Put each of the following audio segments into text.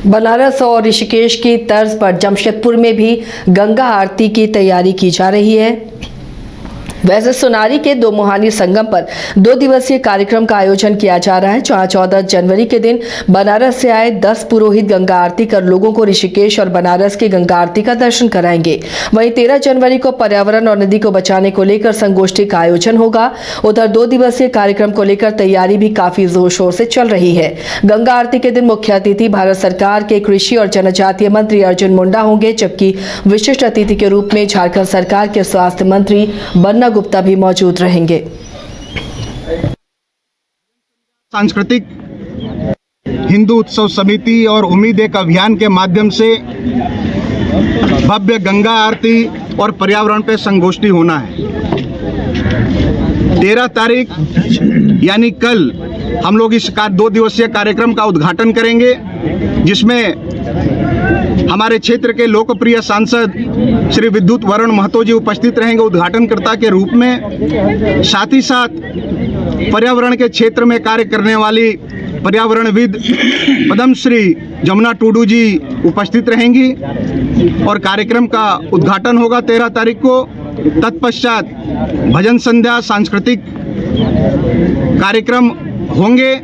बनारस और ऋषिकेश की तर्ज पर जमशेदपुर में भी गंगा आरती की तैयारी की जा रही है। वैसे सोनारी के दो मुहानी संगम पर 2 दिवसीय कार्यक्रम का आयोजन किया जा रहा है, जहां 14 जनवरी के दिन बनारस से आए 10 पुरोहित गंगा आरती कर लोगों को ऋषिकेश और बनारस की गंगा आरती का दर्शन कराएंगे। वहीं 13 जनवरी को पर्यावरण और नदी को बचाने को लेकर संगोष्ठी का आयोजन होगा। उधर 2 दिवसीय कार्यक्रम को लेकर तैयारी भी काफी जोर शोर से चल रही है। गंगा आरती के दिन मुख्य अतिथि भारत सरकार के कृषि और जनजातीय मंत्री अर्जुन मुंडा होंगे, जबकि विशिष्ट अतिथि के रूप में झारखंड सरकार के स्वास्थ्य मंत्री बन्ना गुप्ता भी मौजूद रहेंगे। सांस्कृतिक हिंदू उत्सव समिति और उम्मीद एक अभियान के माध्यम से भव्य गंगा आरती और पर्यावरण पे संगोष्ठी होना है। 13 तारीख यानी कल हम लोग इस 2 दिवसीय कार्यक्रम का उद्घाटन करेंगे, जिसमें हमारे क्षेत्र के लोकप्रिय सांसद श्री विद्युत वरुण महतो जी उपस्थित रहेंगे उद्घाटनकर्ता के रूप में। साथ ही साथ पर्यावरण के क्षेत्र में कार्य करने वाली पर्यावरणविद पद्मश्री जमुना टुडू जी उपस्थित रहेंगी और कार्यक्रम का उद्घाटन होगा 13 तारीख को। तत्पश्चात भजन संध्या, सांस्कृतिक कार्यक्रम होंगे।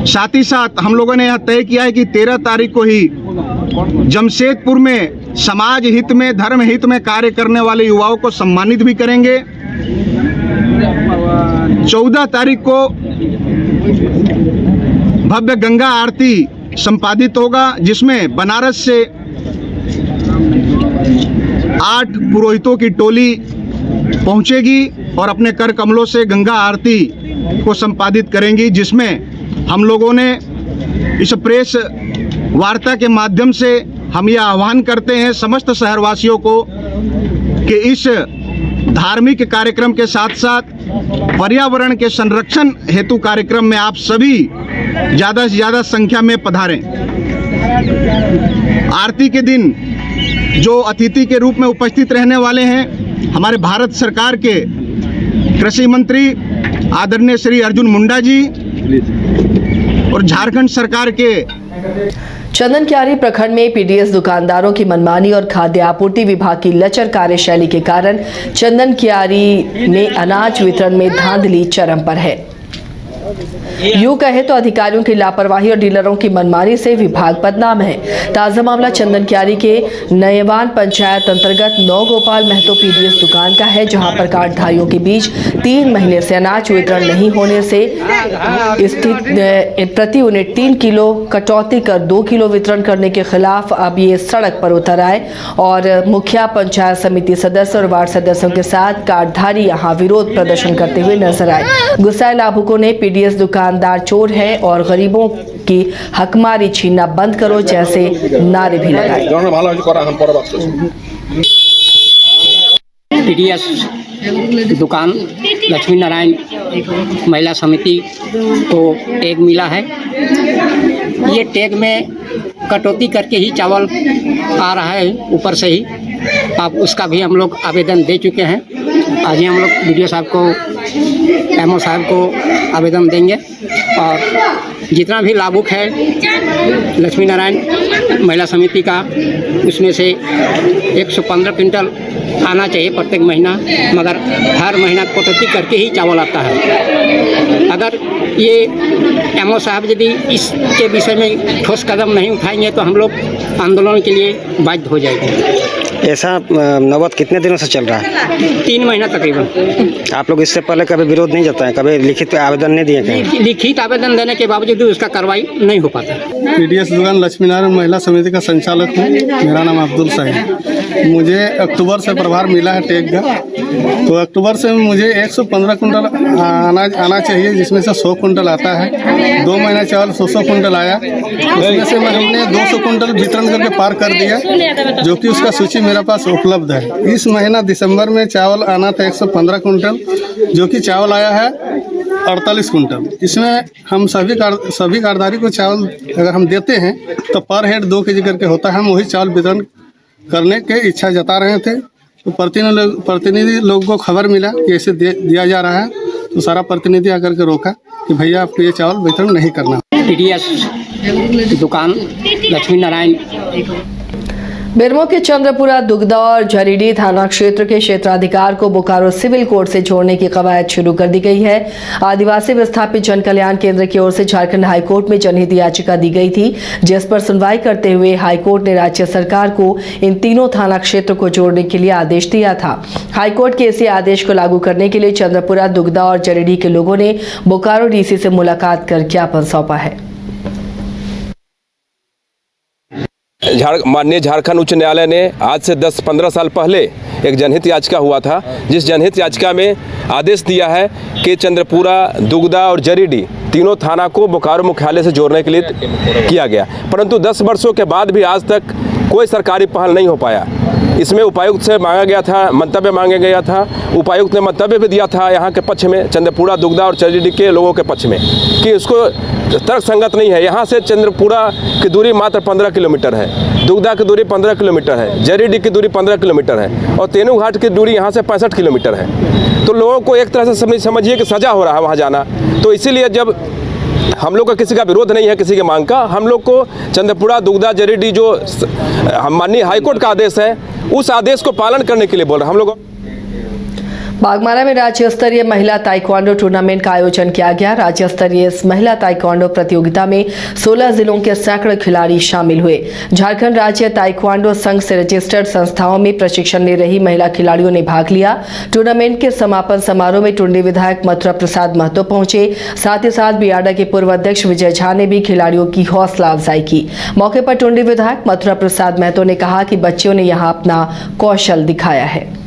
साथ ही साथ हम लोगों ने यह तय किया है कि 13 तारीख को ही जमशेदपुर में समाज हित में, धर्म हित में कार्य करने वाले युवाओं को सम्मानित भी करेंगे। 14 तारीख को भव्य गंगा आरती संपादित होगा, जिसमें बनारस से 8 पुरोहितों की टोली पहुंचेगी और अपने कर कमलों से गंगा आरती को संपादित करेंगी, जिसमें हम लोगों ने इस प्रेस वार्ता के माध्यम से हम यह आह्वान करते हैं समस्त शहरवासियों को कि इस धार्मिक कार्यक्रम के साथ साथ पर्यावरण के संरक्षण हेतु कार्यक्रम में आप सभी ज़्यादा से ज़्यादा संख्या में पधारें। आरती के दिन जो अतिथि के रूप में उपस्थित रहने वाले हैं, हमारे भारत सरकार के कृषि मंत्री आदरणीय श्री अर्जुन मुंडा जी और झारखंड सरकार के चंदन कियारी प्रखंड में पीडीएस दुकानदारों की मनमानी और खाद्य आपूर्ति विभाग की लचर कार्यशैली के कारण चंदन कियारी में अनाज वितरण में धांधली चरम पर है। यूं कहे तो अधिकारियों की लापरवाही और डीलरों की मनमानी से विभाग बदनाम है। ताजा मामला चंदन कियारी के नयवान पंचायत अंतर्गत नौगोपाल महतो पीडीएस दुकान का है, जहां पर कार्डधारियों के बीच 3 महीने से अनाज वितरण नहीं होने से स्थित प्रति यूनिट 3 किलो कटौती कर 2 किलो वितरण करने के खिलाफ अब ये सड़क पर उतर आए और मुखिया, पंचायत समिति सदस्य और वार्ड सदस्यों के साथ कार्डधारी यहां विरोध प्रदर्शन करते हुए नजर आए। गुस्साए लाभुकों ने पीडीएस दुकानदार चोर है और गरीबों की हकमारी छीनना बंद करो जैसे नारे भी लगाए। पीडीएस दुकान लक्ष्मी नारायण महिला समिति को टैग मिला है। ये टैग में कटौती करके ही चावल आ रहा है ऊपर से ही। अब उसका भी हम लोग आवेदन दे चुके हैं। आज ही हम लोग वीडियो साहब को, एमओ साहब को आवेदन देंगे और जितना भी लाभुक है लक्ष्मी नारायण महिला समिति का, उसमें से 115 क्विंटल आना चाहिए प्रत्येक महीना, मगर हर महीना कटौती करके ही चावल आता है। अगर ये एमओ साहब यदि इसके विषय में ठोस कदम नहीं उठाएंगे तो हम लोग आंदोलन के लिए बाध्य हो जाएंगे। ऐसा नौबत कितने दिनों से चल रहा है? 3 महीना तकरीबन। आप लोग इससे पहले कभी विरोध नहीं जताए, कभी लिखित आवेदन नहीं दिए? लिखित आवेदन देने के बावजूद उसका कार्रवाई नहीं हो पाता। पीडीएस दुकान लक्ष्मी नारायण महिला समिति का संचालक हूँ। मेरा नाम अब्दुल साहिब। मुझे अक्टूबर से प्रभार मिला है टैग का, तो अक्टूबर से मुझे 115 कुंटल अनाज आना चाहिए, जिसमें से 100 कुंटल आता है। 2 महीना चावल 100 कुंटल आया, उसमें से हमने 200 कुंटल वितरण करके पार कर दिया, जो कि उसका सूची मेरे पास उपलब्ध है। इस महीना दिसंबर में चावल आना था 115 कुंटल, जो कि चावल आया है 48 कुंटल। इसमें हम सभी कार्डधारी को चावल अगर हम देते हैं तो पर हेड 2 केजी करके होता है। हम वही चावल वितरण करने के इच्छा जता रहे थे, तो प्रतिनिधि लोगों को खबर मिला कि ऐसे दिया जा रहा है, तो सारा प्रतिनिधि आकर के रोका कि भैया आपको ये चावल वितरण नहीं करना। TDS दुकान लक्ष्मी नारायण। बेरमो के चंद्रपुरा दुगदा और झरीडी थाना क्षेत्र के क्षेत्राधिकार को बोकारो सिविल कोर्ट से जोड़ने की कवायद शुरू कर दी गई है। आदिवासी विस्थापित जन कल्याण केंद्र की ओर से झारखंड हाईकोर्ट में जनहित याचिका दी गई थी, जिस पर सुनवाई करते हुए हाईकोर्ट ने राज्य सरकार को इन तीनों थाना क्षेत्र को जोड़ने के लिए आदेश दिया था। हाईकोर्ट के इसी आदेश को लागू करने के लिए चंद्रपुरा दुगदा और झरीडी के लोगों ने बोकारो DC से मुलाकात कर ज्ञापन सौंपा है। माननीय झारखंड उच्च न्यायालय ने आज से 10-15 साल पहले एक जनहित याचिका हुआ था, जिस जनहित याचिका में आदेश दिया है कि चंद्रपुरा, दुगदा और झरीडी तीनों थाना को बोकारो मुख्यालय से जोड़ने के लिए किया गया, परंतु 10 वर्षों के बाद भी आज तक कोई सरकारी पहल नहीं हो पाया। इसमें उपायुक्त से मांगा गया था, मंतव्य मांगा गया था, उपायुक्त ने मंतव्य भी दिया था यहाँ के पक्ष में, चंद्रपुरा, दुगदा और झरीडी के लोगों के पक्ष में, कि उसको तर्क संगत नहीं है। यहाँ से चंद्रपुरा की दूरी मात्र 15 किलोमीटर है, दुगदा की दूरी 15 किलोमीटर है, झरीडी की दूरी 15 किलोमीटर है और तेनू घाट की दूरी यहाँ से 65 किलोमीटर है। तो लोगों को एक तरह से समझिए कि सजा हो रहा है वहाँ जाना। तो इसीलिए जब हम लोग का किसी का विरोध नहीं है किसी के मांग का, हम लोग को चंद्रपुरा, दुगदा, झरीडी जो माननीय हाईकोर्ट का आदेश है उस आदेश को पालन करने के लिए बोल रहे हैं। हम लोग बागमारा में राज्य स्तरीय महिला ताइक्वांडो टूर्नामेंट का आयोजन किया गया। राज्य स्तरीय इस महिला ताइक्वांडो प्रतियोगिता में 16 जिलों के सैकड़ों खिलाड़ी शामिल हुए। झारखंड राज्य ताइक्वांडो संघ से रजिस्टर्ड संस्थाओं में प्रशिक्षण ले रही महिला खिलाड़ियों ने भाग लिया। टूर्नामेंट के समापन समारोह में टुंडी विधायक मथुरा प्रसाद महतो पहुंचे। साथ ही साथ बियाडा के पूर्व अध्यक्ष विजय झा ने भी खिलाड़ियों की हौसला अफजाई की। मौके पर टुंडी विधायक मथुरा प्रसाद महतो ने कहा कि बच्चियों ने यहाँ अपना कौशल दिखाया है।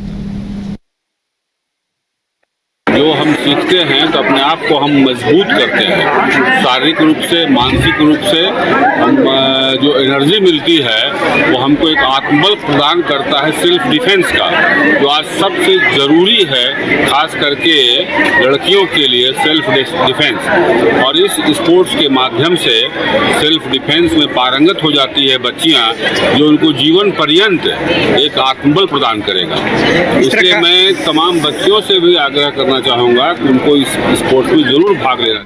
जो हम सीखते हैं तो अपने आप को हम मजबूत करते हैं, शारीरिक रूप से, मानसिक रूप से। हम जो एनर्जी मिलती है वो हमको एक आत्मबल प्रदान करता है सेल्फ डिफेंस का, जो आज सबसे ज़रूरी है, खास करके लड़कियों के लिए सेल्फ डिफेंस। और इस स्पोर्ट्स के माध्यम से सेल्फ डिफेंस में पारंगत हो जाती है बच्चियाँ, जो उनको जीवन पर्यंत एक आत्मबल प्रदान करेगा। इसलिए मैं तमाम बच्चियों से भी आग्रह करना चाहूंगा कि उनको इस स्पोर्ट्स में जरूर भाग लेना।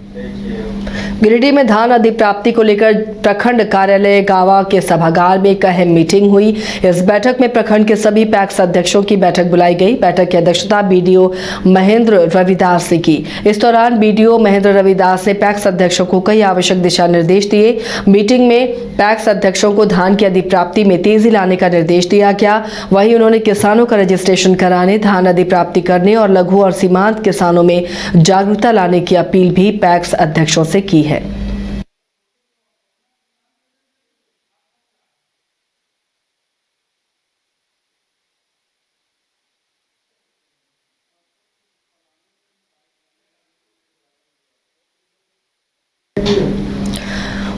गिरिडीह में धान अधिप्राप्ति को लेकर प्रखंड कार्यालय गावा के सभागार में एक अहम मीटिंग हुई। इस बैठक में प्रखंड के सभी पैक्स अध्यक्षों की बैठक बुलाई गई। बैठक की अध्यक्षता BDO महेंद्र रविदास ने की। इस दौरान BDO महेंद्र रविदास ने पैक्स अध्यक्षों को कई आवश्यक दिशा निर्देश दिए। मीटिंग में पैक्स अध्यक्षों को धान की अधिप्राप्ति में तेजी लाने का निर्देश दिया गया। वहीं उन्होंने किसानों का रजिस्ट्रेशन कराने, धान अधिप्राप्ति करने और लघु और सीमांत किसानों में जागरूकता लाने की अपील भी पैक्स अध्यक्षों से की है।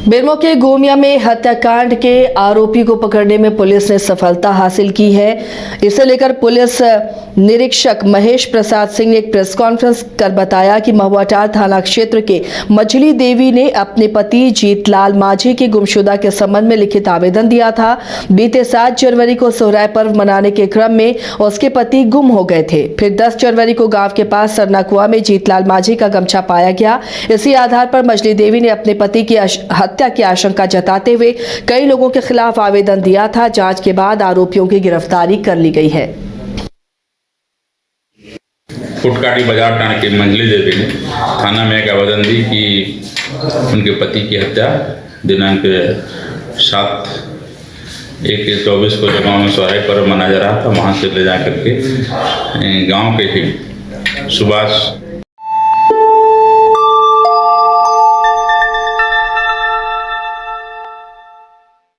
बेरमो के गोमिया में हत्याकांड के आरोपी को पकड़ने में पुलिस ने सफलता हासिल की है। इसे लेकर पुलिस निरीक्षक महेश प्रसाद सिंह ने एक प्रेस कॉन्फ्रेंस कर बताया कि महुआटार थाना क्षेत्र के मछली देवी ने अपने पति जीतलाल माझी की गुमशुदा के संबंध में लिखित आवेदन दिया था। बीते 7 जनवरी को सोहराय पर्व मनाने के क्रम में उसके पति गुम हो गए थे। फिर 10 जनवरी को गांव के पास सरना कुआं में जीतलाल माझी का गमछा पाया गया। इसी आधार पर मछली देवी ने अपने पति की हत्या की आशंका जताते हुए कई लोगों के खिलाफ आवेदन दिया था। जांच के बाद आरोपियों की गिरफ्तारी कर ली गई है। फुटकाटी बाजार थाना के मंजली देवी ने थाना में एक आवेदन दी कि उनके पति की हत्या दिनांक 7/1/24 को जब गाँव में सोहराय पर्व मनाया जा रहा था, वहाँ से ले जा करके गांव के ही सुभाष